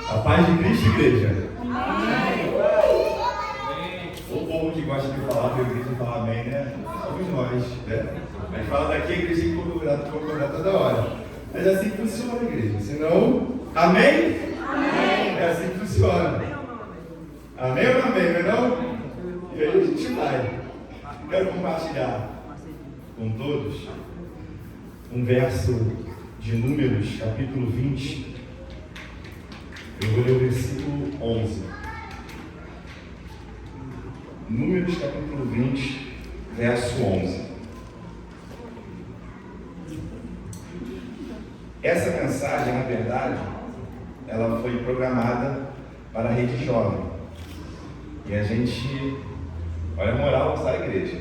A paz de Cristo, igreja. Amém. O povo que gosta de falar da igreja fala amém, né? Somos nós, né? A gente fala daqui, a igreja tem que concordar toda hora. Mas é assim que funciona a igreja. Senão, amém? Amém. É assim que funciona. Amém ou não amém, não é não? E aí a gente vai. Quero compartilhar com todos um verso de Números, capítulo 20. Eu vou ler o versículo 11. Números, capítulo 20, verso 11. Essa mensagem, na verdade, ela foi programada para a Rede Jovem. E a gente, olha a moral da igreja.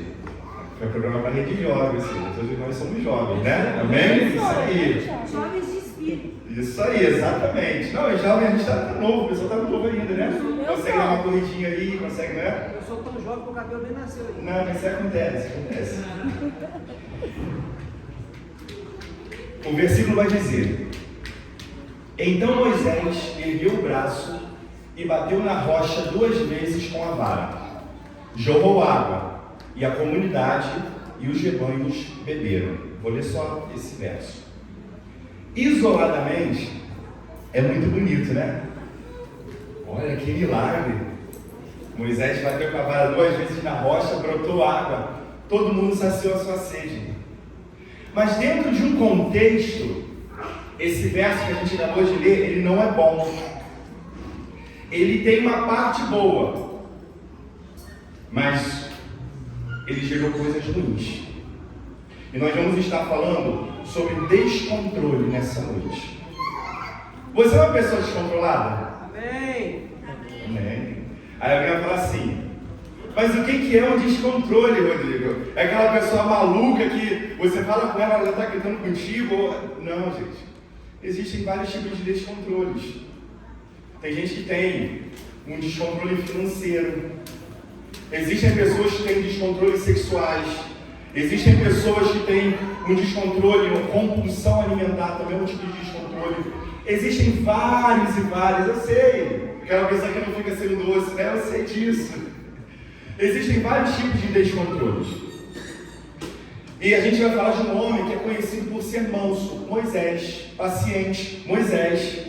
Foi programado para a Rede Jovem, assim, todos nós somos jovens, né? Amém? Isso aí. Jovens de espírito. Isso aí, exatamente. Não, jovem a gente está novo, o pessoal está novo ainda, né? Consegue dar uma corridinha aí, consegue, né? Eu sou tão jovem que o cabelo nem nasceu aí. Não, mas isso acontece. O versículo vai dizer: Então Moisés ergueu o braço e bateu na rocha 2 vezes com a vara. Jorrou água, e a comunidade e os rebanhos beberam. Vou ler só esse verso. Isoladamente, é muito bonito, né? Olha que milagre. Moisés bateu com a vara 2 vezes na rocha, brotou água, todo mundo saciou a sua sede. Mas dentro de um contexto, esse verso que a gente acabou de ler, ele não é bom. Ele tem uma parte boa, mas ele gerou coisas ruins. E nós vamos estar falando sobre descontrole nessa noite. Você é uma pessoa descontrolada? Amém. Amém. Aí alguém vai falar assim: mas o que é um descontrole, Rodrigo? É aquela pessoa maluca que você fala com ela, ela já está gritando contigo? Não, gente. Existem vários tipos de descontroles. Tem gente que tem um descontrole financeiro. Existem pessoas que têm descontroles sexuais. Existem pessoas que têm um descontrole, uma compulsão alimentar, também é um tipo de descontrole. Existem vários e vários, eu sei. Aquela pessoa que não fica sendo doce, né? Eu sei disso. Existem vários tipos de descontroles. E a gente vai falar de um homem que é conhecido por ser manso, Moisés, paciente, Moisés.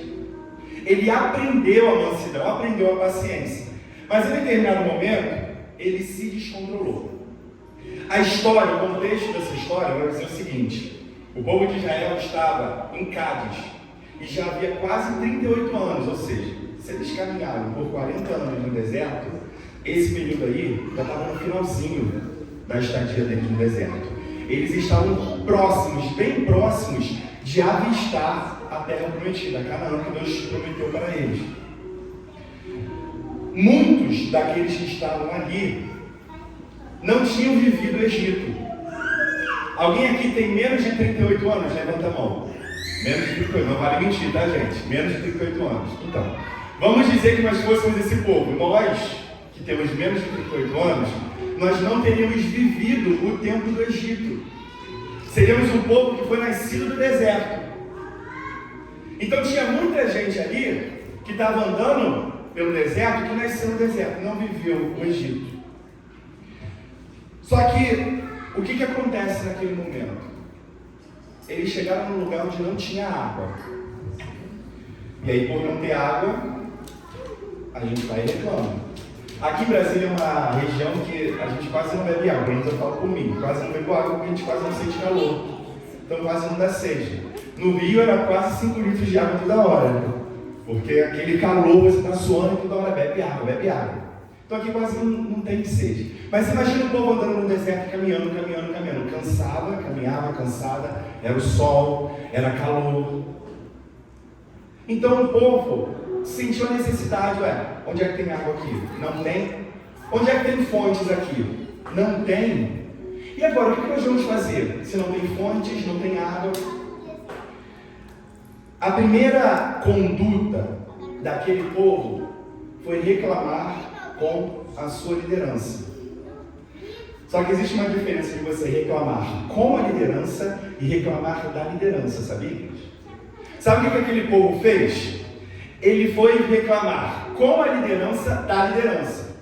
Ele aprendeu a mansidão, aprendeu a paciência. Mas em determinado momento, ele se descontrolou. A história, o contexto dessa história vai ser o seguinte: o povo de Israel estava em Cádiz e já havia quase 38 anos, ou seja, se eles caminharam por 40 anos no deserto, esse período aí já estava no finalzinho da estadia deles no deserto. Eles estavam próximos, bem próximos de avistar a terra prometida, a Canaã, que Deus prometeu para eles. Muitos daqueles que estavam ali não tinham vivido o Egito. Alguém aqui tem menos de 38 anos? Levanta a mão. Menos de 38, não vale mentir, tá, gente? Menos de 38 anos. Então, vamos dizer que nós fôssemos esse povo. Nós, que temos menos de 38 anos, nós não teríamos vivido o tempo do Egito. Seríamos um povo que foi nascido do deserto. Então tinha muita gente ali que estava andando pelo deserto, que nasceu no deserto, não viveu o Egito. Só que, o que acontece naquele momento? Eles chegaram num lugar onde não tinha água. E aí, por não ter água, a gente vai e reclama. Aqui em Brasília é uma região que a gente quase não bebe água, pelo menos eu falo por mim. Quase não bebo água porque a gente quase não sente calor. Então quase não dá sede. No Rio era quase 5 litros de água toda hora. Porque aquele calor, você está suando e toda hora bebe água, bebe água. Então aqui quase não tem sede. Mas imagina o povo andando no deserto, caminhando. Cansava, caminhava, cansada. Era o sol, era calor. Então o povo sentiu a necessidade. Onde é que tem água aqui? Não tem. Onde é que tem fontes aqui? Não tem. E agora, o que nós vamos fazer? Se não tem fontes, não tem água. A primeira conduta daquele povo foi reclamar com a sua liderança. Só que existe uma diferença de você reclamar com a liderança e reclamar da liderança, sabia? Sabe o que aquele povo fez? ele foi reclamar com a liderança da liderança.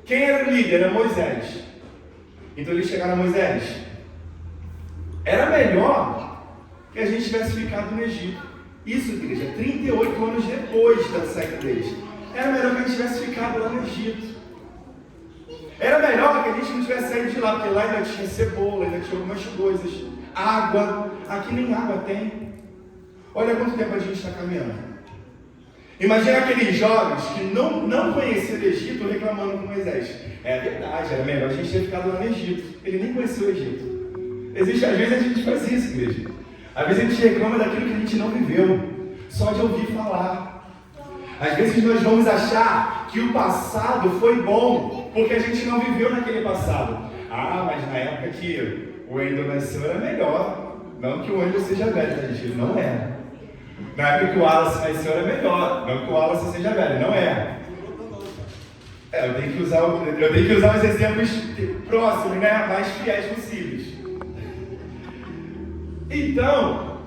Quem era o líder? Era Moisés. Então eles chegaram a Moisés. Era melhor que a gente tivesse ficado no Egito. Isso, igreja, 38 anos depois da saída deles. Era melhor que a gente tivesse ficado lá no Egito. Era melhor que a gente não tivesse saído de lá, porque lá ainda tinha cebola, ainda tinha algumas coisas. Água. Aqui nem água tem. Olha quanto tempo a gente está caminhando. Imagina aqueles jovens que não conheciam o Egito reclamando com Moisés. É verdade, era melhor a gente ter ficado lá no Egito. Ele nem conheceu o Egito. Às vezes a gente faz isso, igreja. Às vezes a gente reclama daquilo que a gente não viveu, só de ouvir falar. Às vezes nós vamos achar que o passado foi bom, porque a gente não viveu naquele passado. Ah, mas na época que o Wendel nasceu era melhor. Não que o Wendel seja velho, tá, gente? Não é. Na época que o Wallace nasceu era melhor. Não que o Wallace seja velho, não é. Eu tenho que usar os exemplos próximos, né? Mais fiéis possíveis. Então,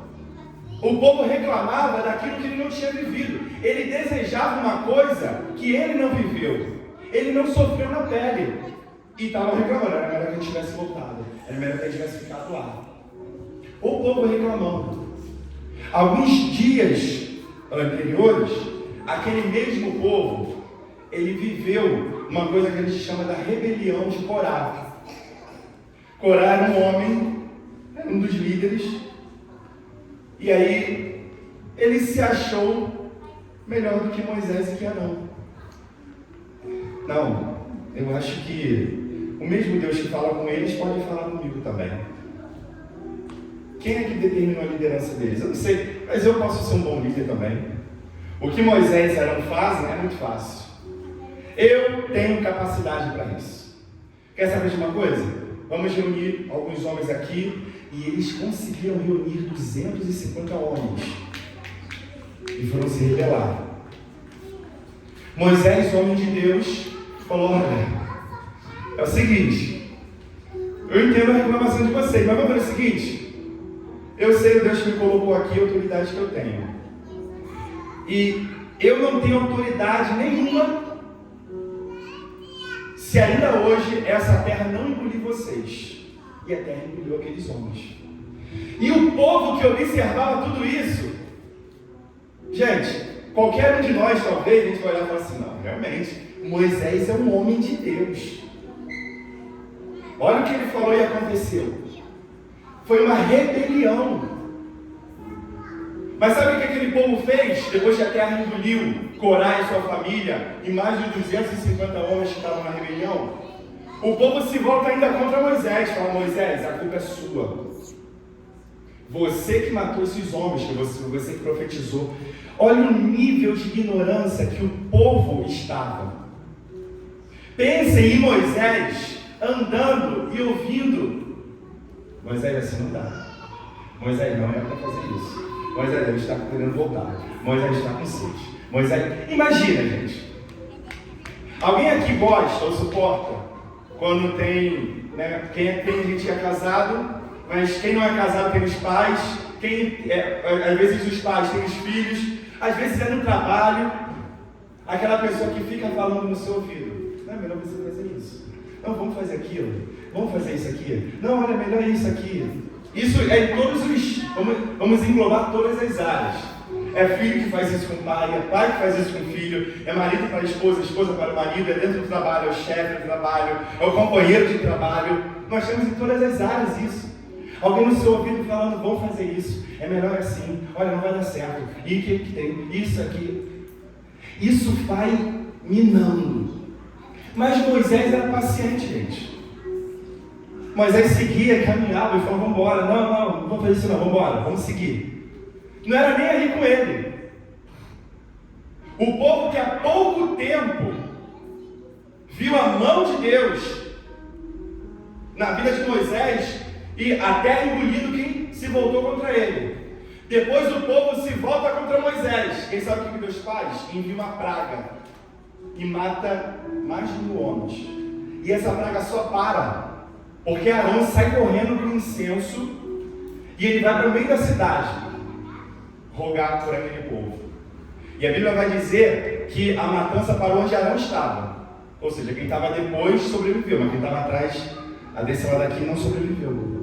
o povo reclamava daquilo que ele não tinha vivido. Ele desejava uma coisa que ele não viveu. Ele não sofreu na pele. E estava reclamando, era melhor que a gente tivesse voltado. Era melhor que a gente tivesse ficado lá. O povo reclamando. Alguns dias anteriores, aquele mesmo povo, ele viveu uma coisa que a gente chama da rebelião de Corá. Corá era um homem, era um dos líderes, e aí ele se achou melhor do que Moisés e que Arão. Não, eu acho que o mesmo Deus que fala com eles pode falar comigo também. Quem é que determinou a liderança deles? Eu não sei, mas eu posso ser um bom líder também. O que Moisés e Arão fazem é muito fácil. Eu tenho capacidade para isso. Quer saber de uma coisa? Vamos reunir alguns homens aqui e eles conseguiram reunir 250 homens e foram se rebelar. Moisés, homem de Deus, falou: olha, é o seguinte, eu entendo a reclamação de vocês, mas vamos ver o seguinte. Eu sei o Deus que me colocou aqui, a autoridade que eu tenho. E eu não tenho autoridade nenhuma se ainda hoje essa terra não engolir vocês. E a terra engoliu aqueles homens. E o povo que observava tudo isso, gente, qualquer um de nós talvez, a gente vai olhar e falar assim: não, realmente, Moisés é um homem de Deus. Olha o que ele falou e aconteceu. Foi uma rebelião. Mas sabe o que aquele povo fez? Depois que a terra engoliu Corá e sua família e mais de 250 homens que estavam na rebelião, o povo se volta ainda contra Moisés. Fala: Moisés, a culpa é sua. Você que matou esses homens, você que profetizou. Olha o nível de ignorância que o povo estava. Pensem em Moisés andando e ouvindo. Moisés, assim não dá. Moisés, não é para fazer isso. Moisés deve estar querendo voltar. Moisés está com sede. Moisés, imagina, gente. Alguém aqui gosta ou suporta quando tem, né? Tem gente que é casado, mas quem não é casado tem os pais. Às vezes os pais têm os filhos. Às vezes é no trabalho. Aquela pessoa que fica falando no seu ouvido: não é melhor você fazer isso? Não, vamos fazer aquilo. Vamos fazer isso aqui. Não, olha, melhor isso aqui. Isso é em todos os... Vamos englobar todas as áreas. É filho que faz isso com o pai, é pai que faz isso com o filho, é marido para a esposa para o marido, é dentro do trabalho, é o chefe do trabalho, é o companheiro de trabalho. Nós temos em todas as áreas isso. Alguém no seu ouvido falando: vamos fazer isso, é melhor assim, olha, não vai dar certo, e o que tem, isso aqui. Isso vai minando. Mas Moisés era paciente, gente. Moisés seguia, caminhava e falava: vamos embora, não vamos fazer isso não, vamos embora, vamos seguir. Não era nem ali com ele. O povo que há pouco tempo viu a mão de Deus na vida de Moisés e a terra engolindo quem se voltou contra ele. Depois o povo se volta contra Moisés. Quem sabe o que Deus faz? Envia uma praga e mata mais de 1000 homens. E essa praga só para porque Arão sai correndo com incenso e ele vai para o meio da cidade rogar por aquele povo. E a Bíblia vai dizer que a matança parou onde Arão estava. Ou seja, quem estava depois sobreviveu, mas quem estava atrás, a desse lado aqui, não sobreviveu.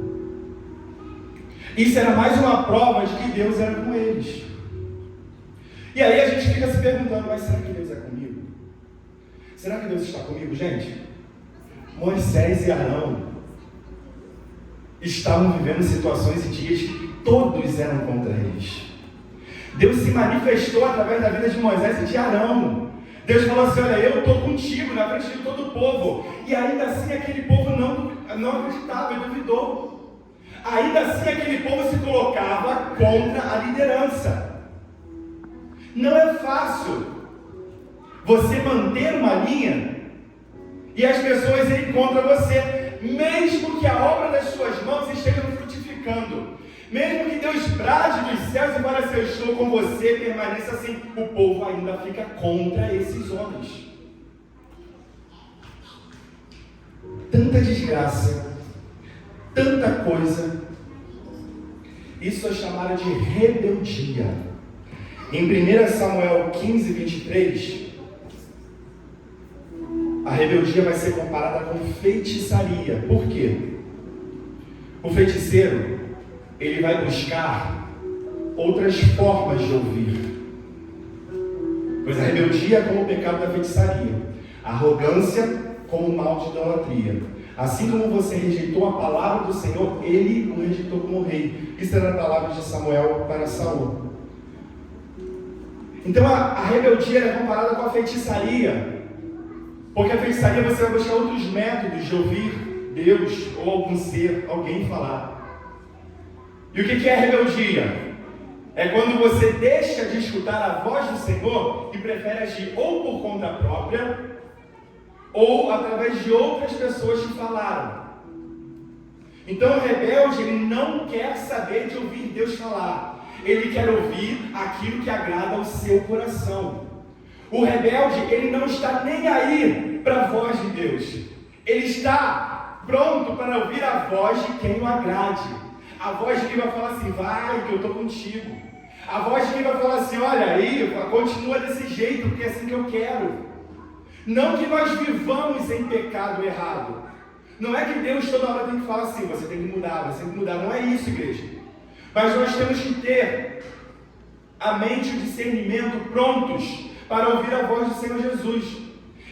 Isso era mais uma prova de que Deus era com eles. E aí a gente fica se perguntando, mas será que Deus é comigo? Será que Deus está comigo, gente? Moisés e Arão estavam vivendo situações e dias que todos eram contra eles. Deus se manifestou através da vida de Moisés e de Arão. Deus falou assim, olha, eu estou contigo na frente de todo o povo. E ainda assim aquele povo não acreditava e duvidou. Ainda assim aquele povo se colocava contra a liderança. Não é fácil você manter uma linha e as pessoas irem contra você, mesmo que a obra das suas mãos esteja frutificando. Mesmo que Deus brade dos céus e fale assim, eu estou com você, permaneça assim, o povo ainda fica contra esses homens. Tanta desgraça, tanta coisa. Isso é chamado de rebeldia. Em 1 Samuel 15, 23, a rebeldia vai ser comparada com feitiçaria. Por quê? O feiticeiro, ele vai buscar outras formas de ouvir. Pois a rebeldia é como o pecado da feitiçaria, a arrogância como o mal de idolatria. Assim como você rejeitou a palavra do Senhor, ele o rejeitou como rei. Isso era a palavra de Samuel para Saul. Então a rebeldia é comparada com a feitiçaria, porque a feitiçaria você vai buscar outros métodos de ouvir Deus ou algum ser, alguém falar. E o que é a rebeldia? É quando você deixa de escutar a voz do Senhor e prefere agir ou por conta própria, ou através de outras pessoas que falaram. Então o rebelde, ele não quer saber de ouvir Deus falar. Ele quer ouvir aquilo que agrada ao seu coração. O rebelde, ele não está nem aí para a voz de Deus. Ele está pronto para ouvir a voz de quem o agrade. A voz de quem vai falar assim, vai que eu estou contigo. A voz de quem vai falar assim, olha aí, continua desse jeito, porque é assim que eu quero. Não que nós vivamos em pecado errado. Não é que Deus toda hora tem que falar assim, você tem que mudar, você tem que mudar. Não é isso, igreja. Mas nós temos que ter a mente e o discernimento prontos para ouvir a voz do Senhor Jesus.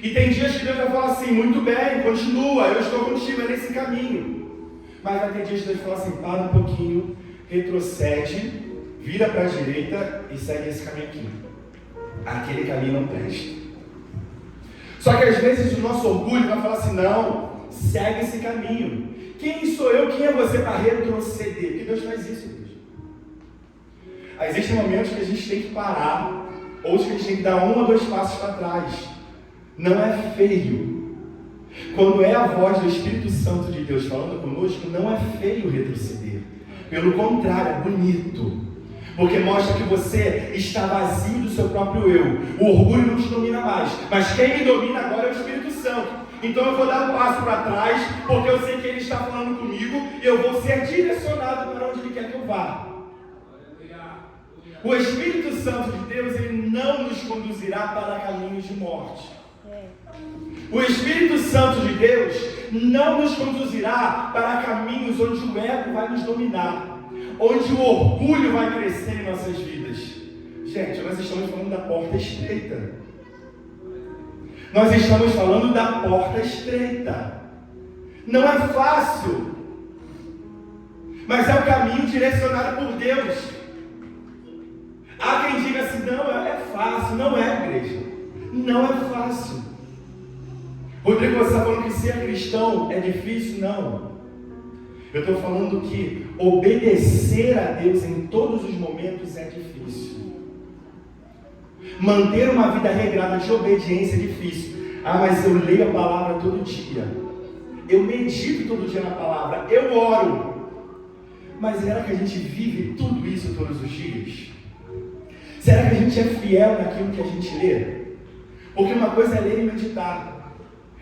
E tem dias que Deus vai falar assim, muito bem, continua, eu estou contigo, é nesse caminho. Mas vai ter dias que Deus vai falar assim, para um pouquinho, retrocede, vira para a direita e segue esse caminho aqui. Aquele caminho não presta. Só que às vezes o nosso orgulho vai falar assim, não, segue esse caminho. Quem sou eu, quem é você para retroceder? Porque Deus faz isso, Deus. Existem momentos que a gente tem que parar, outros que a gente tem que dar 1 ou 2 passos para trás. Não é feio. Quando é a voz do Espírito Santo de Deus falando conosco, não é feio retroceder. Pelo contrário, é bonito. Porque mostra que você está vazio do seu próprio eu. O orgulho não te domina mais. Mas quem me domina agora é o Espírito Santo. Então eu vou dar um passo para trás, porque eu sei que Ele está falando comigo e eu vou ser direcionado para onde Ele quer que eu vá. O Espírito Santo de Deus, Ele não nos conduzirá para caminhos de morte. O Espírito Santo de Deus não nos conduzirá para caminhos onde o ego vai nos dominar, onde o orgulho vai crescer em nossas vidas. Gente, nós estamos falando da porta estreita. Nós estamos falando da porta estreita. Não é fácil, mas é o caminho direcionado por Deus. Há quem diga assim, não, é fácil. Não é, igreja. Não é fácil. Rodrigo, você está falando que ser cristão é difícil? Não. Eu estou falando que obedecer a Deus em todos os momentos é difícil. Manter uma vida regrada de obediência é difícil. Ah, mas eu leio a palavra todo dia. Eu medito todo dia na palavra. Eu oro. Mas será que a gente vive tudo isso todos os dias? Será que a gente é fiel naquilo que a gente lê? Porque uma coisa é ler e meditar.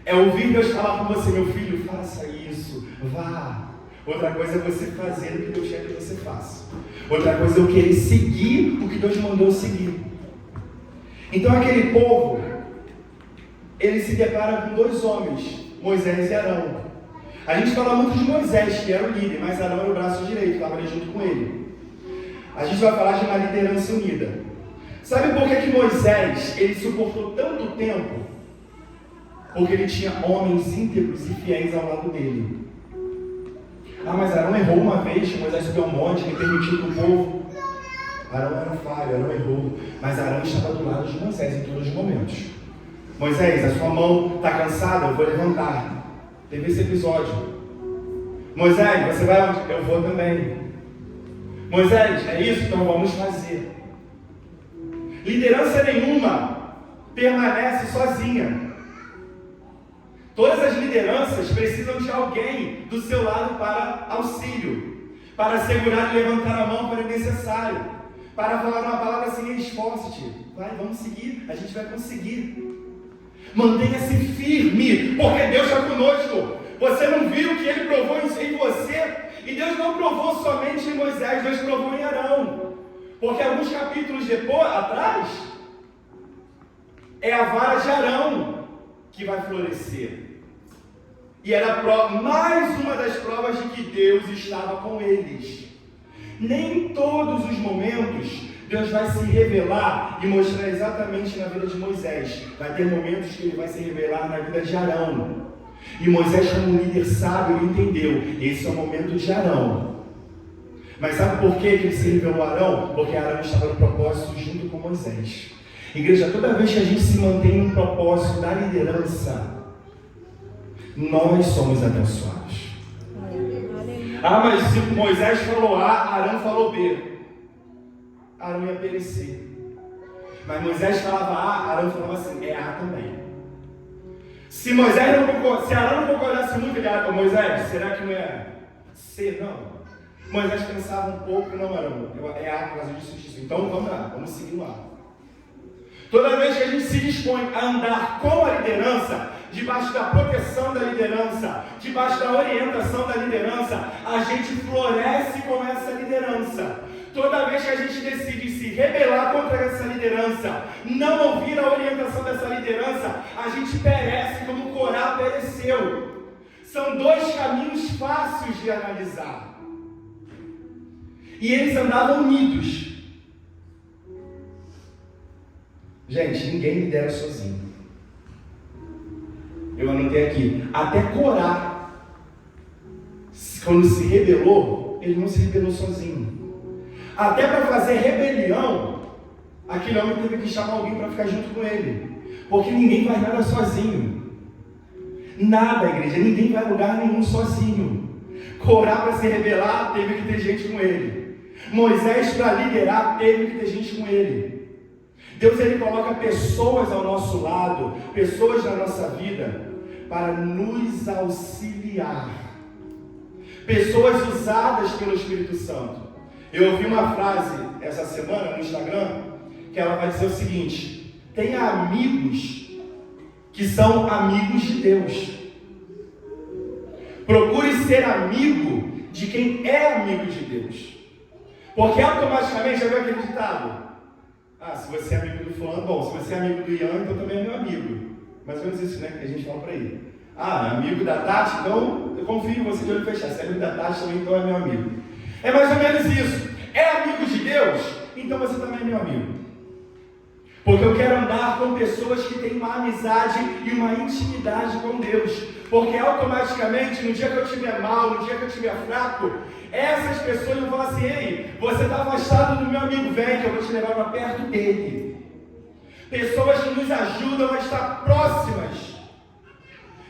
É ouvir Deus falar com você, meu filho, faça isso, vá. Outra coisa é você fazer o que Deus quer que você faça. Outra coisa é eu querer seguir o que Deus mandou seguir. Então aquele povo, ele se depara com dois homens, Moisés e Arão. A gente fala muito de Moisés, que era o líder, mas Arão era o braço direito, estava ali junto com ele. A gente vai falar de uma liderança unida. Sabe por que Moisés, ele suportou tanto tempo? Porque ele tinha homens íntegros e fiéis ao lado dele. Ah, mas Arão errou uma vez, Moisés subiu ao monte, ele permitiu que o povo... Arão era falho, Arão errou, mas Arão estava do lado de Moisés em todos os momentos. Moisés, a sua mão está cansada, eu vou levantar. Teve esse episódio. Moisés, você vai onde? Eu vou também. Moisés, é isso? Então vamos fazer. Liderança nenhuma permanece sozinha. Todas as lideranças precisam de alguém do seu lado para auxílio, para segurar e levantar a mão quando é necessário, para falar uma palavra assim: esforce-te, vai, vamos seguir, a gente vai conseguir. Mantenha-se firme, porque Deus está conosco. Você não viu que Ele provou em você? E Deus não provou somente em Moisés, Deus provou em Arão. Porque alguns capítulos depois, atrás, é a vara de Arão que vai florescer. E era mais uma das provas de que Deus estava com eles. Nem em todos os momentos Deus vai se revelar e mostrar exatamente na vida de Moisés. Vai ter momentos que Ele vai se revelar na vida de Arão. E Moisés, como líder sábio, ele entendeu: esse é o momento de Arão. Mas sabe por que ele se revelou a Arão? Porque Arão estava no propósito junto com Moisés. Igreja, toda vez que a gente se mantém no propósito da liderança, nós somos abençoados. Ah, mas se Moisés falou A, Arão falou B, Arão ia perecer. Mas Moisés falava A, Arão falava assim: é A também. Se Arão não concordasse muito, ele era: Moisés, será que não é C? Não. Moisés pensava um pouco: não, Arão, é A por causa disso e disso. Então vamos lá, vamos seguir no A. Toda vez que a gente se dispõe a andar com a liderança, debaixo da proteção da liderança, debaixo da orientação da liderança, a gente floresce com essa liderança. Toda vez que a gente decide se rebelar contra essa liderança, não ouvir a orientação dessa liderança, a gente perece como Corá pereceu. São dois caminhos fáceis de analisar. E eles andavam unidos. Gente, ninguém lidera sozinho. Eu anotei aqui: até Corá, quando se rebelou, ele não se rebelou sozinho. Até para fazer rebelião, aquele homem teve que chamar alguém para ficar junto com ele. Porque ninguém faz nada sozinho. Nada, igreja, ninguém vai a lugar nenhum sozinho. Corá, para se rebelar, teve que ter gente com ele. Moisés, para liderar, teve que ter gente com ele. Deus, ele coloca pessoas ao nosso lado, pessoas na nossa vida, para nos auxiliar. Pessoas usadas pelo Espírito Santo. Eu ouvi uma frase essa semana no Instagram, que ela vai dizer o seguinte: tenha amigos que são amigos de Deus. Procure ser amigo de quem é amigo de Deus. Porque automaticamente, já viu aquele ditado? Ah, se você é amigo do fulano, bom, se você é amigo do Ian, então também é meu amigo. Mais ou menos isso, né, que a gente fala por aí. Ah, amigo da Tati, então eu confio em você de olho fechado. Se é amigo da Tati também, então é meu amigo. É mais ou menos isso. É amigo de Deus? Então você também é meu amigo. Porque eu quero andar com pessoas que têm uma amizade e uma intimidade com Deus. Porque automaticamente, no dia que eu estiver mal, no dia que eu estiver fraco, essas pessoas vão falar assim: ei, você está afastado do meu amigo, vem que eu vou te levar para perto dele. Pessoas que nos ajudam a estar próximas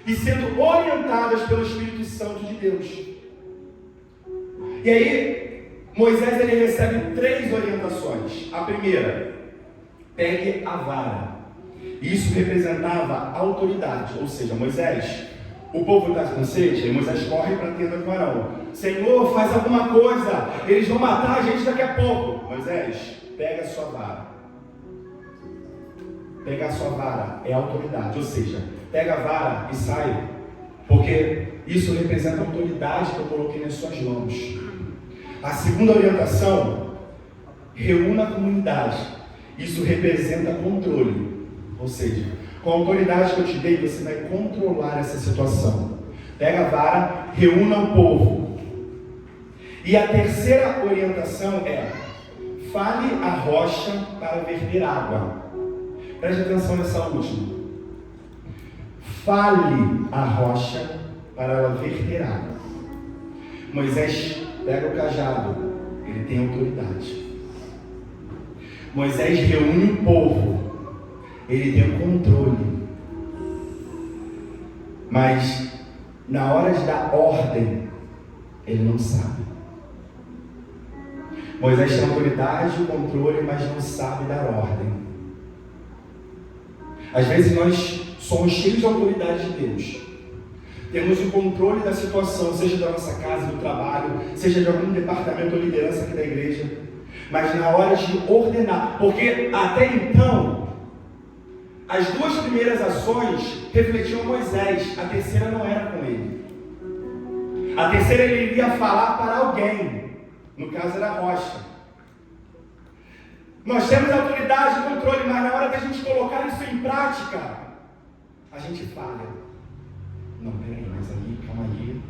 e sendo orientadas pelo Espírito Santo de Deus. E aí, Moisés, ele recebe 3 orientações. A primeira: pegue a vara. Isso representava autoridade, ou seja, Moisés, o povo está com sede, e Moisés corre para a tenda com Arão. Senhor, faz alguma coisa, eles vão matar a gente daqui a pouco. Moisés, pega a sua vara. Pegar a sua vara é autoridade, ou seja, pega a vara e sai, porque isso representa a autoridade que eu coloquei nas suas mãos. A segunda orientação: reúna a comunidade. Isso representa controle. Ou seja, com a autoridade que eu te dei, você vai controlar essa situação. Pega a vara, reúna o povo. E a terceira orientação é: fale a rocha para verter água. Preste atenção nessa última. Fale a rocha para ela verter água. Moisés pega o cajado, ele tem autoridade. Moisés reúne o povo, ele tem o controle. Mas na hora de dar ordem, ele não sabe. Moisés tem autoridade, o controle, mas não sabe dar ordem. Às vezes nós somos cheios de autoridade de Deus. Temos o controle da situação, seja da nossa casa, do trabalho, seja de algum departamento ou liderança aqui da igreja. Mas na hora de ordenar, porque até então, as duas primeiras ações refletiam Moisés, a terceira não era com ele. A terceira ele iria falar para alguém, no caso era a rocha. Nós temos autoridade e controle, mas na hora da gente colocar isso em prática, a gente falha. Não, peraí, mas aí, calma aí.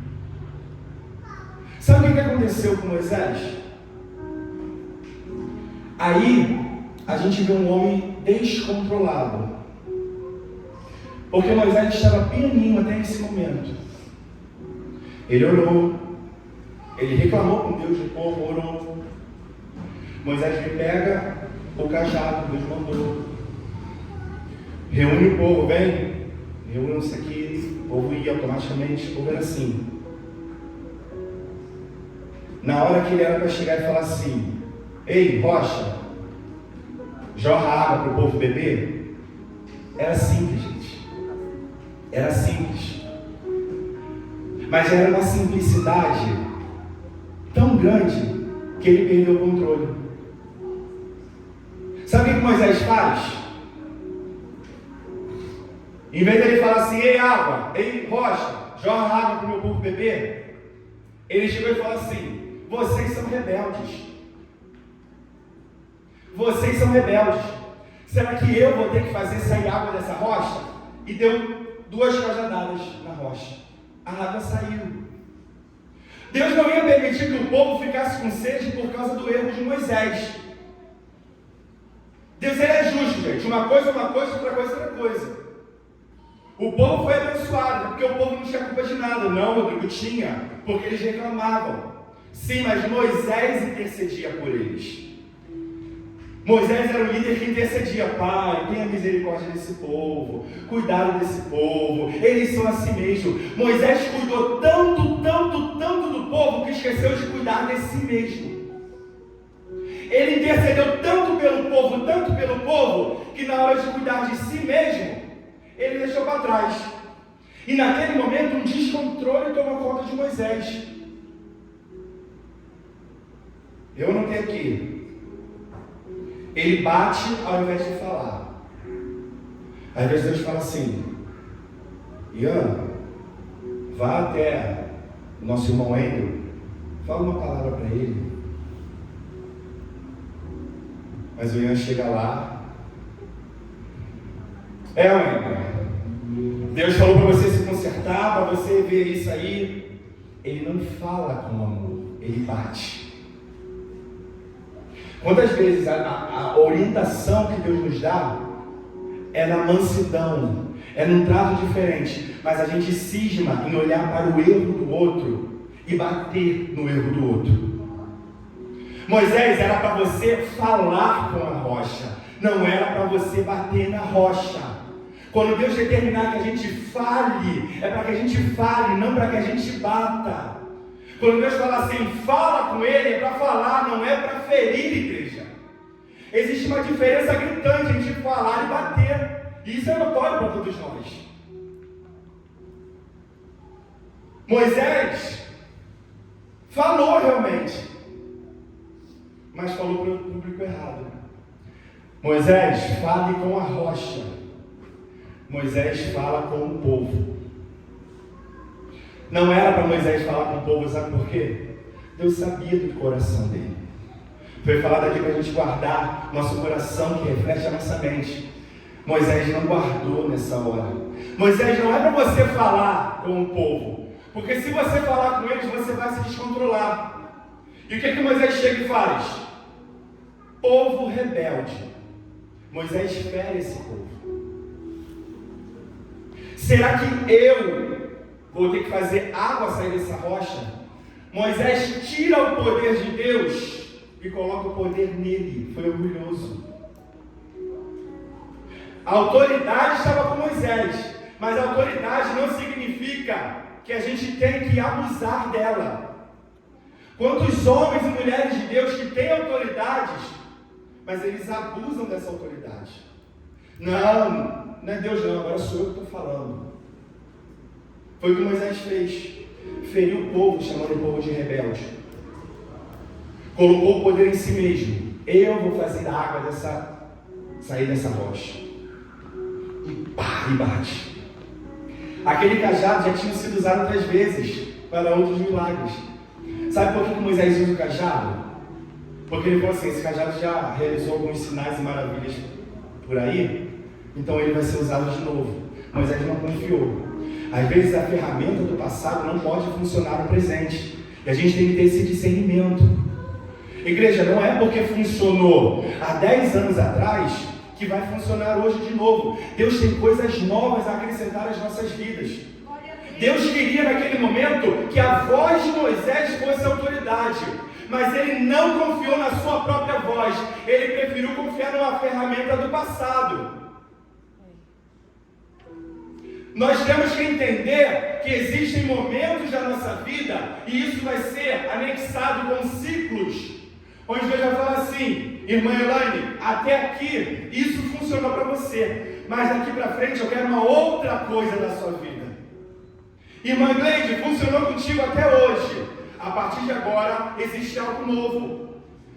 Sabe o que aconteceu com Moisés? Aí, a gente vê um homem descontrolado. Porque Moisés estava pianinho até esse momento. Ele orou. Ele reclamou com Deus, o povo orou. Moisés me pega o cajado, Deus mandou. Reúne o povo, vem. Reúne-se aqui. O povo ia automaticamente, o povo era assim. Na hora que ele era para chegar e falar assim: ei, rocha, jorra água para o povo beber. Era simples, gente. Era simples. Mas era uma simplicidade tão grande que ele perdeu o controle. Sabe o que Moisés faz? Em vez de ele falar assim: ei água, ei rocha, jorra água para o meu povo beber, ele chegou e falou assim: vocês são rebeldes. Vocês são rebeldes. Será que eu vou ter que fazer sair água dessa rocha? E deu 2 cajadadas na rocha. A água saiu. Deus não ia permitir que o povo ficasse com sede por causa do erro de Moisés. Deus ele é justo, gente. Uma coisa, outra coisa, outra coisa. O povo foi abençoado, porque o povo não tinha culpa de nada. Não, Rodrigo, tinha, porque eles reclamavam. Sim, mas Moisés intercedia por eles. Moisés era o líder que intercedia: Pai, tenha misericórdia desse povo, cuidado desse povo, eles são assim mesmo. Moisés cuidou tanto do povo que esqueceu de cuidar de si mesmo. Ele intercedeu tanto pelo povo, que na hora de cuidar de si mesmo, ele deixou para trás. E naquele momento um descontrole tomou conta de Moisés. Eu anotei aqui. Ele bate ao invés de falar. Às vezes Deus fala assim: Ian, vá até o nosso irmão Andrew, fala uma palavra para ele. Mas o Ian chega lá: Andrew, Deus falou para você se consertar, para você ver isso aí. Ele não fala com amor, ele bate. Quantas vezes a orientação que Deus nos dá é na mansidão, é num trato diferente, mas a gente cisma em olhar para o erro do outro e bater no erro do outro. Moisés, era para você falar com a rocha, não era para você bater na rocha. Quando Deus determinar que a gente fale, é para que a gente fale, não para que a gente bata. Quando Deus fala assim, fala com ele, é para falar, não é para ferir, igreja. Existe uma diferença gritante entre falar e bater. E isso é notório para todos nós. Moisés falou realmente, mas falou para o público errado. Moisés, fale com a rocha. Moisés fala com o povo. Não era para Moisés falar com o povo, sabe por quê? Deus sabia do coração dele. Foi falado aqui para a gente guardar nosso coração, que reflete a nossa mente. Moisés não guardou nessa hora. Moisés não é para você falar com o povo, porque se você falar com eles, você vai se descontrolar. E o que Moisés chega e faz? Povo rebelde. Moisés fere esse povo. Será que eu vou ter que fazer água sair dessa rocha? Moisés tira o poder de Deus e coloca o poder nele. Foi orgulhoso. A autoridade estava com Moisés, mas a autoridade não significa que a gente tem que abusar dela. Quantos homens e mulheres de Deus que têm autoridades, mas eles abusam dessa autoridade? Não é Deus não, agora sou eu que estou falando. Foi o que Moisés fez. Feriu o povo, chamando o povo de rebelde. Colocou o poder em si mesmo. Eu vou fazer a água sair dessa rocha. E pá, e bate. Aquele cajado já tinha sido usado outras vezes para outros milagres. Sabe por que Moisés usa o cajado? Porque ele falou assim, esse cajado já realizou alguns sinais e maravilhas por aí, então ele vai ser usado de novo. Moisés não confiou. Às vezes a ferramenta do passado não pode funcionar no presente. E a gente tem que ter esse discernimento. Igreja, não é porque funcionou há 10 anos atrás que vai funcionar hoje de novo. Deus tem coisas novas a acrescentar às nossas vidas. Deus queria naquele momento que a voz de Moisés fosse autoridade, mas ele não confiou na sua própria voz. Ele preferiu confiar numa ferramenta do passado. Nós temos que entender que existem momentos da nossa vida, e isso vai ser anexado com ciclos, onde Deus vai falar assim, irmã Elaine, até aqui isso funcionou para você, mas daqui para frente eu quero uma outra coisa da sua vida. Irmã Gleide, funcionou contigo até hoje, a partir de agora existe algo novo.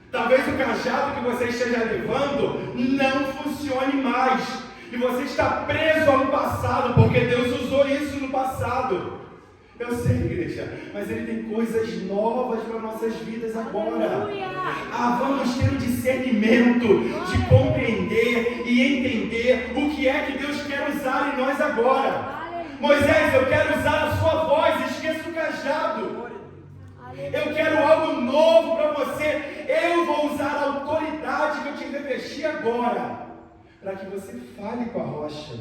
Talvez o cajado que você esteja levando não funcione mais. E você está preso ao passado, porque Deus usou isso no passado. Eu sei, igreja, mas Ele tem coisas novas para nossas vidas agora. Vamos ter o discernimento de compreender e entender o que é que Deus quer usar em nós agora. Moisés, eu quero usar a sua voz, esqueça o cajado. Eu quero algo novo para você. Eu vou usar a autoridade que eu te revesti agora, para que você fale com a rocha.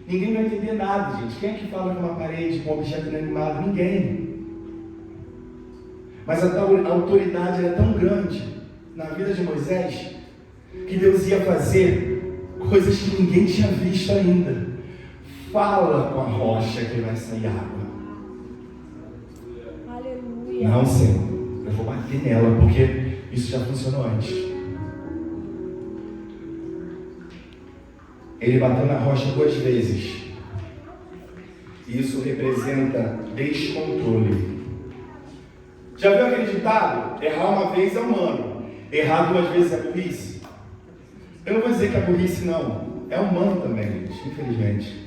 Ninguém vai entender nada, gente. Quem é que fala numa parede com um objeto inanimado? Ninguém. Mas a autoridade era tão grande na vida de Moisés, que Deus ia fazer coisas que ninguém tinha visto ainda. Fala com a rocha que vai sair água. Aleluia. Não, Senhor, eu vou bater nela, porque isso já funcionou antes. Ele bateu na rocha 2 vezes. Isso representa descontrole. Já viu aquele ditado? Errar uma vez é humano, errar 2 vezes é burrice. Eu não vou dizer que é burrice, não. É humano também, gente, infelizmente.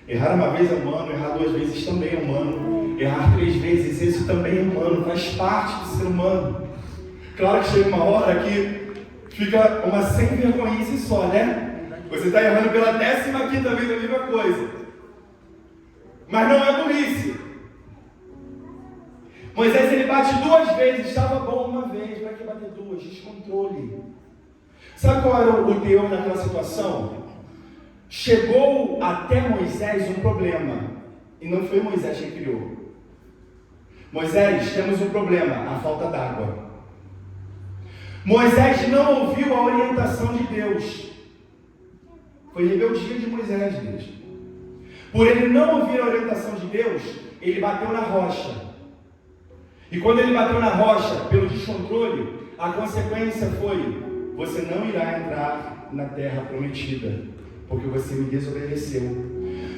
Errar uma vez é humano, errar 2 vezes também é humano. Errar 3 vezes, isso também é humano, faz parte do ser humano. Claro que chega uma hora que fica uma sem vergonhice só, né? Você está errando pela 15ª vez a mesma coisa. Mas não é burrice. Moisés, ele bate 2 vezes, estava bom uma vez, para que bater 2? Descontrole. Sabe qual era o teor daquela situação? Chegou até Moisés um problema, e não foi Moisés quem criou. Moisés, temos um problema, a falta d'água. Moisés não ouviu a orientação de Deus. Foi rebeldia de Moisés, Deus. Por ele não ouvir a orientação de Deus, ele bateu na rocha. E quando ele bateu na rocha, pelo descontrole, a consequência foi: você não irá entrar na terra prometida, porque você me desobedeceu.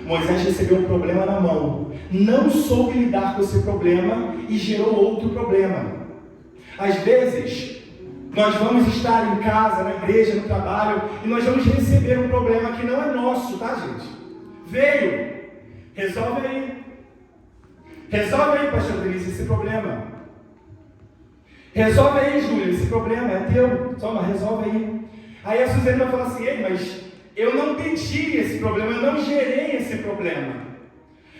Moisés recebeu um problema na mão, não soube lidar com esse problema e gerou outro problema. Às vezes, nós vamos estar em casa, na igreja, no trabalho, e nós vamos receber um problema que não é nosso, tá, gente? Veio. Resolve aí. Resolve aí, pastor Denise, esse problema. Resolve aí, Júlia, esse problema é teu. Toma, resolve aí. Aí a Suzane vai falar assim: ei, mas eu não pedi esse problema, eu não gerei esse problema.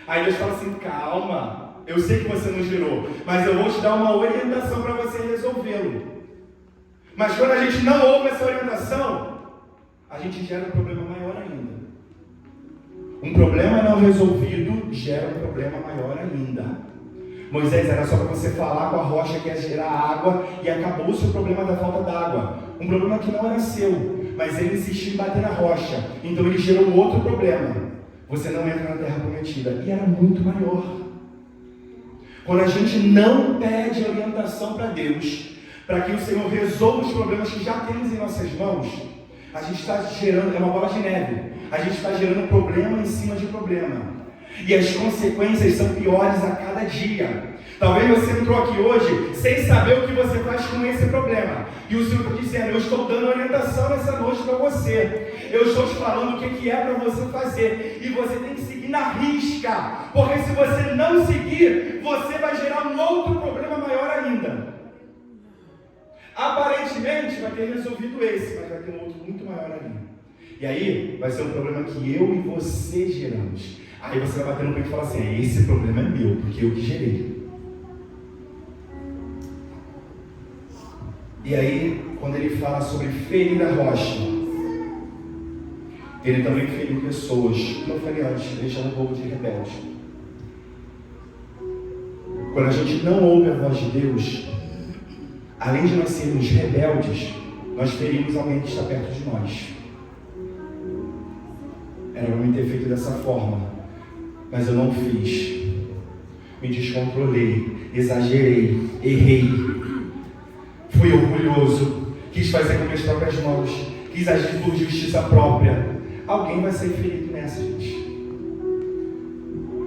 Aí Deus fala assim: calma, eu sei que você não gerou, mas eu vou te dar uma orientação para você resolvê-lo. Mas quando a gente não ouve essa orientação, a gente gera um problema maior ainda. Um problema não resolvido gera um problema maior ainda. Moisés, era só para você falar com a rocha que ia gerar água e acabou-se o problema da falta d'água. Um problema que não era seu, mas ele insistiu em bater na rocha. Então ele gerou outro problema. Você não entra na terra prometida. E era muito maior. Quando a gente não pede orientação para Deus, para que o Senhor resolva os problemas que já temos em nossas mãos, a gente está gerando, é uma bola de neve. A gente está gerando problema em cima de problema. E as consequências são piores a cada dia. Talvez você entrou aqui hoje sem saber o que você faz com esse problema. E o Senhor está dizendo: eu estou dando orientação nessa noite para você. Eu estou te falando o que é para você fazer. E você tem que seguir na risca. Porque se você não seguir, você vai gerar um outro problema maior ainda. Aparentemente vai ter resolvido esse, mas vai ter um outro muito maior ali. E aí vai ser um problema que eu e você geramos. Aí você vai bater no peito e falar assim: esse problema é meu, porque eu que gerei. E aí, quando ele fala sobre ferir a rocha, ele também feriu pessoas, como eu falei antes, deixando o povo de rebelde. Quando a gente não ouve a voz de Deus, além de nós sermos rebeldes, nós ferimos alguém que está perto de nós. Era para mim ter feito dessa forma, mas eu não fiz. Me descontrolei, exagerei, errei. Fui orgulhoso, quis fazer com minhas próprias mãos, quis agir por justiça própria. Alguém vai ser ferido nessa, gente.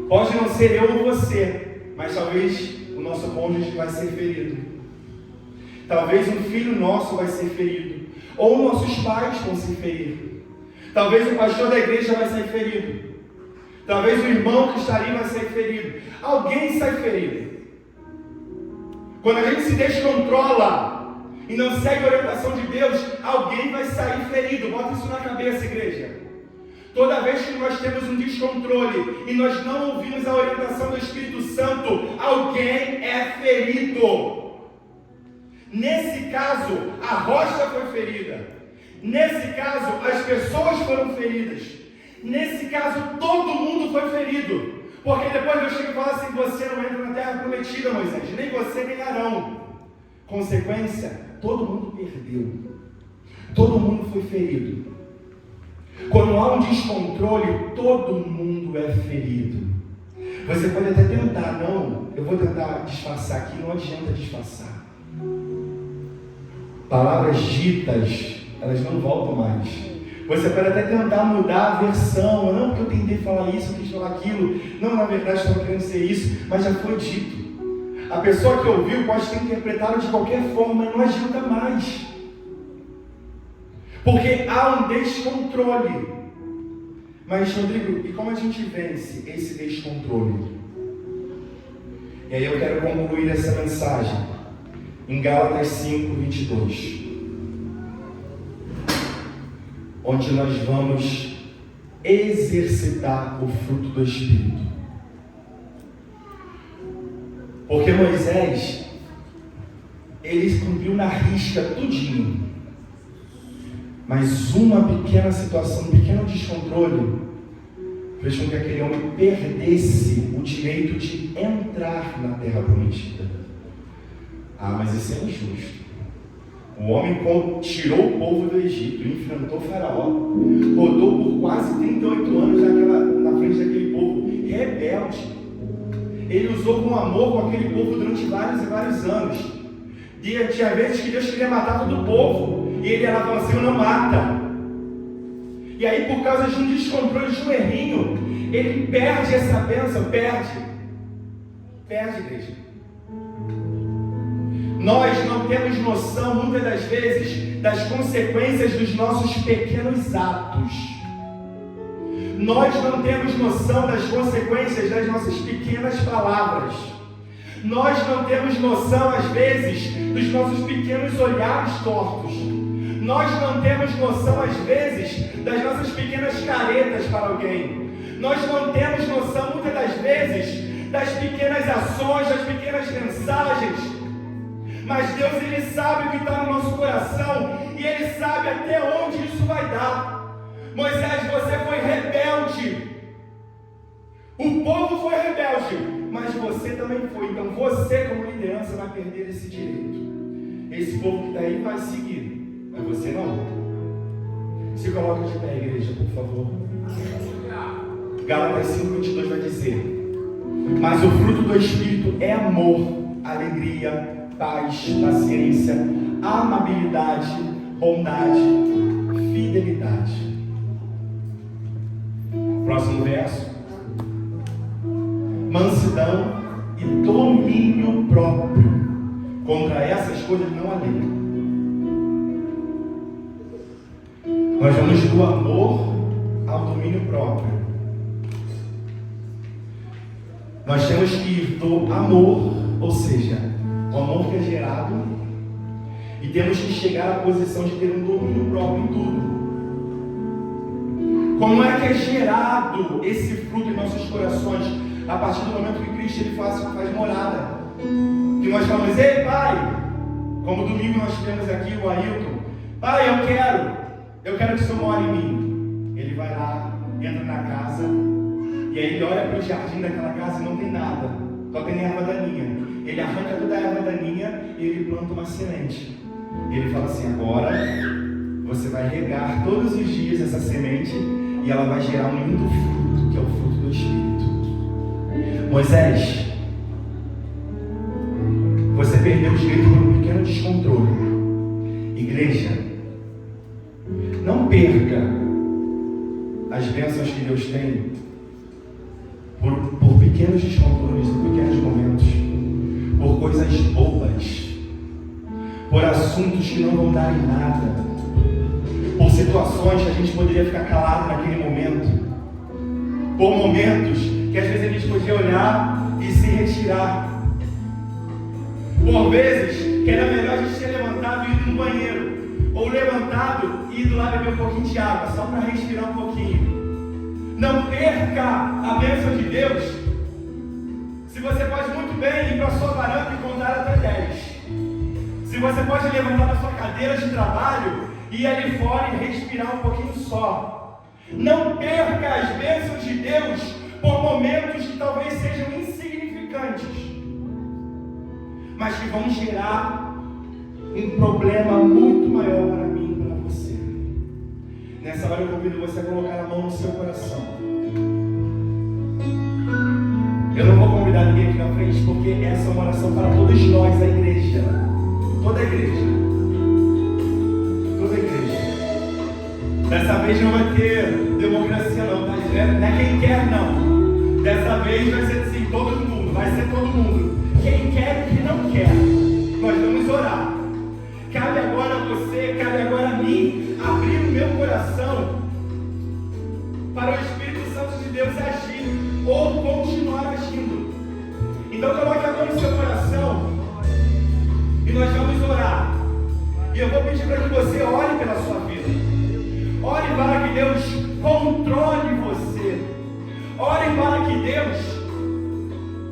Pode não ser eu ou você, mas talvez o nosso cônjuge vai ser ferido. Talvez um filho nosso vai ser ferido. Ou nossos pais vão se ferir. Talvez o pastor da igreja vai ser ferido. Talvez o irmão que está ali vai ser ferido. Alguém sai ferido. Quando a gente se descontrola e não segue a orientação de Deus, alguém vai sair ferido. Bota isso na cabeça, igreja. Toda vez que nós temos um descontrole e nós não ouvimos a orientação do Espírito Santo, alguém é ferido. Nesse caso, a rocha foi ferida. Nesse caso, as pessoas foram feridas. Nesse caso, todo mundo foi ferido. Porque depois eu chego e falo assim: você não entra na terra prometida, Moisés. Nem você, nem Arão. Consequência, todo mundo perdeu. Todo mundo foi ferido. Quando há um descontrole, todo mundo é ferido. Você pode até tentar, não, eu vou tentar disfarçar aqui, não adianta disfarçar. Palavras ditas, elas não voltam mais. Você pode até tentar mudar a versão, não porque eu tentei falar isso, eu quis falar aquilo, não, na verdade estava querendo ser isso, mas já foi dito. A pessoa que ouviu pode ter interpretado de qualquer forma, mas não adianta mais. Porque há um descontrole. Mas, Rodrigo, e como a gente vence esse descontrole? E aí eu quero concluir essa mensagem em Gálatas 5:22, onde nós vamos exercitar o fruto do Espírito. Porque Moisés, ele cumpriu na risca tudinho. Mas uma pequena situação, um pequeno descontrole, fez com que aquele homem perdesse o direito de entrar na terra prometida. Ah, mas isso é injusto. O homem tirou o povo do Egito, enfrentou Faraó, rodou por quase 38 anos na frente daquele povo rebelde. Ele usou com amor com aquele povo durante vários e vários anos. Tinha vezes que Deus queria matar todo o povo. E ele ela fala assim: não mata. E aí, por causa de um descontrole, de um errinho, ele perde essa bênção. Perde, igreja. Nós não temos noção, muitas das vezes, das consequências dos nossos pequenos atos. Nós não temos noção das consequências das nossas pequenas palavras. Nós não temos noção, às vezes, dos nossos pequenos olhares tortos. Nós não temos noção, às vezes, das nossas pequenas caretas para alguém. Nós não temos noção, muitas das vezes, das pequenas ações, das pequenas mensagens. Mas Deus, Ele sabe o que está no nosso coração e Ele sabe até onde isso vai dar. Moisés, você foi rebelde. O povo foi rebelde, mas você também foi. Então você, como liderança, vai perder esse direito. Esse povo que está aí vai seguir, mas você não. Se coloca de pé, igreja, por favor. Gálatas 5:22 vai dizer: mas o fruto do Espírito é amor, alegria, paz, paciência, amabilidade, bondade, fidelidade. Próximo verso: mansidão e domínio próprio. Contra essas coisas não há lei. Nós vamos do amor ao domínio próprio. Nós temos que ir do amor, ou seja, o amor que é gerado, e temos que chegar à posição de ter um domínio próprio em tudo. Como é que é gerado esse fruto em nossos corações? A partir do momento que Cristo ele faz morada. Que nós falamos: ei Pai, como domingo nós tivemos aqui o Ailton, Pai, eu quero que o Senhor more em mim. Ele vai lá, entra na casa, e aí ele olha para o jardim daquela casa e não tem nada, só tem erva daninha. Ele arranca toda a erva daninha e ele planta uma semente. Ele fala assim: agora você vai regar todos os dias essa semente e ela vai gerar um lindo fruto, que é o fruto do Espírito. Moisés, você perdeu o direito por um pequeno descontrole. Igreja, não perca as bênçãos que Deus tem por pequenos descontroles, por pequenos momentos, por coisas bobas, por assuntos que não vão dar em nada, por situações que a gente poderia ficar calado naquele momento, por momentos que às vezes a gente podia olhar e se retirar. Por vezes, que era melhor a gente ter levantado e ido no banheiro, ou levantado e ido lá beber um pouquinho de água, só para respirar um pouquinho. Não perca a bênção de Deus. Se você pode muito bem ir para a sua varanda e contar até 10. Se você pode levantar da sua cadeira de trabalho e ir ali fora e respirar um pouquinho só. Não perca as bênçãos de Deus por momentos que talvez sejam insignificantes, mas que vão gerar um problema muito maior para mim e para você. Nessa hora eu convido você a colocar a mão no seu coração. Eu não vou convidar ninguém aqui na frente, porque essa é uma oração para todos nós, a igreja. Toda a igreja. Toda a igreja. Dessa vez não vai ter democracia não, tá? Não é quem quer não. Dessa vez vai ser assim, todo mundo, vai ser todo mundo. Quem quer e quem não quer, nós vamos orar. Cabe agora a você, cabe agora a mim, abrir o meu coração para o Espírito Santo de Deus agir ou continuar agindo. Então coloque a mão no seu coração e nós vamos orar. E eu vou pedir para que você ore pela sua vida. Ore para que Deus controle você. Ore para que Deus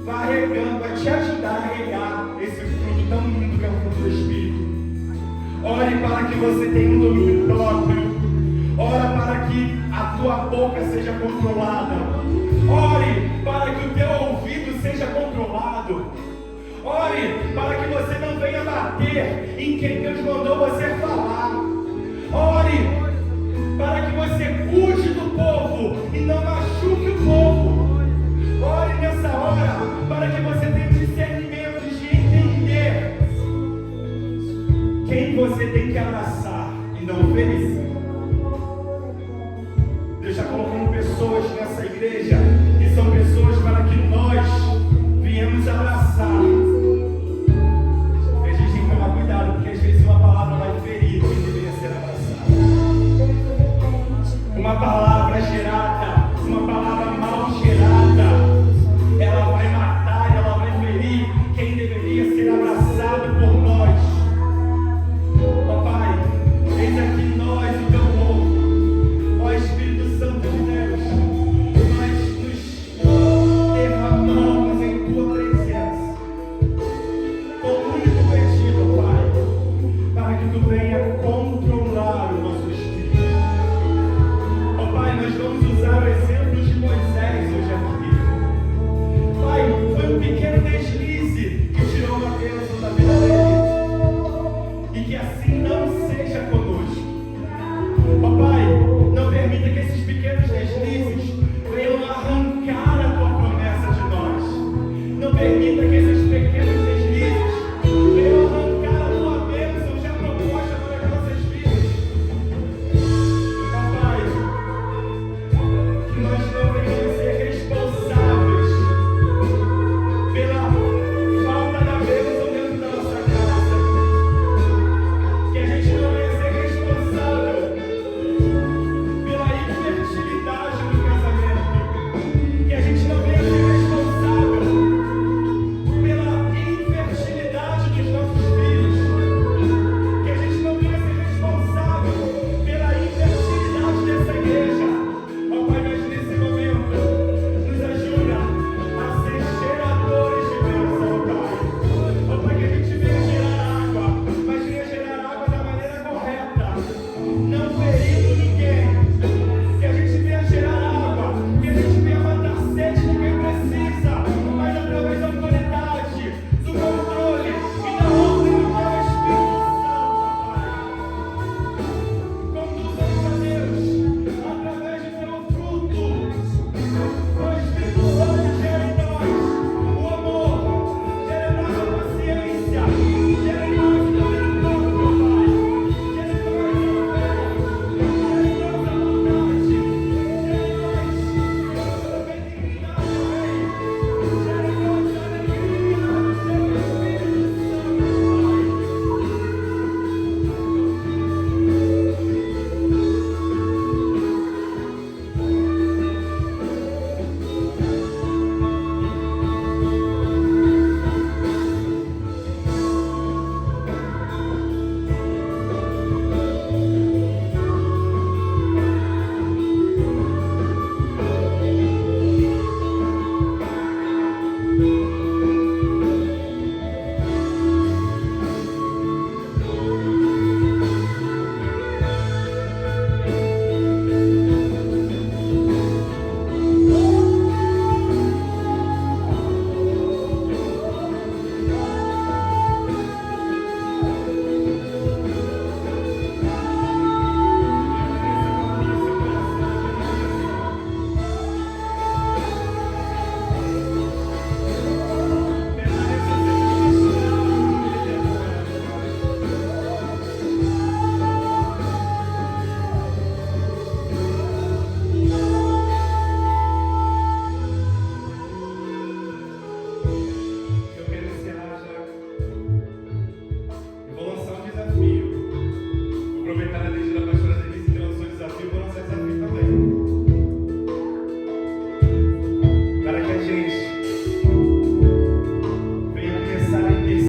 vai regando, vai te ajudar a regar esse fruto tão lindo que é o fruto do Espírito. Ore para que você tenha um domínio próprio. Ora para que a tua boca seja controlada. Ore para que o teu ouvido seja controlado. Ore para que você não venha bater em quem Deus mandou você falar. Ore para que você cuide do povo e não machuque o povo. Ore nessa hora para que você tenha o discernimento de entender quem você tem que abraçar e não oferecer.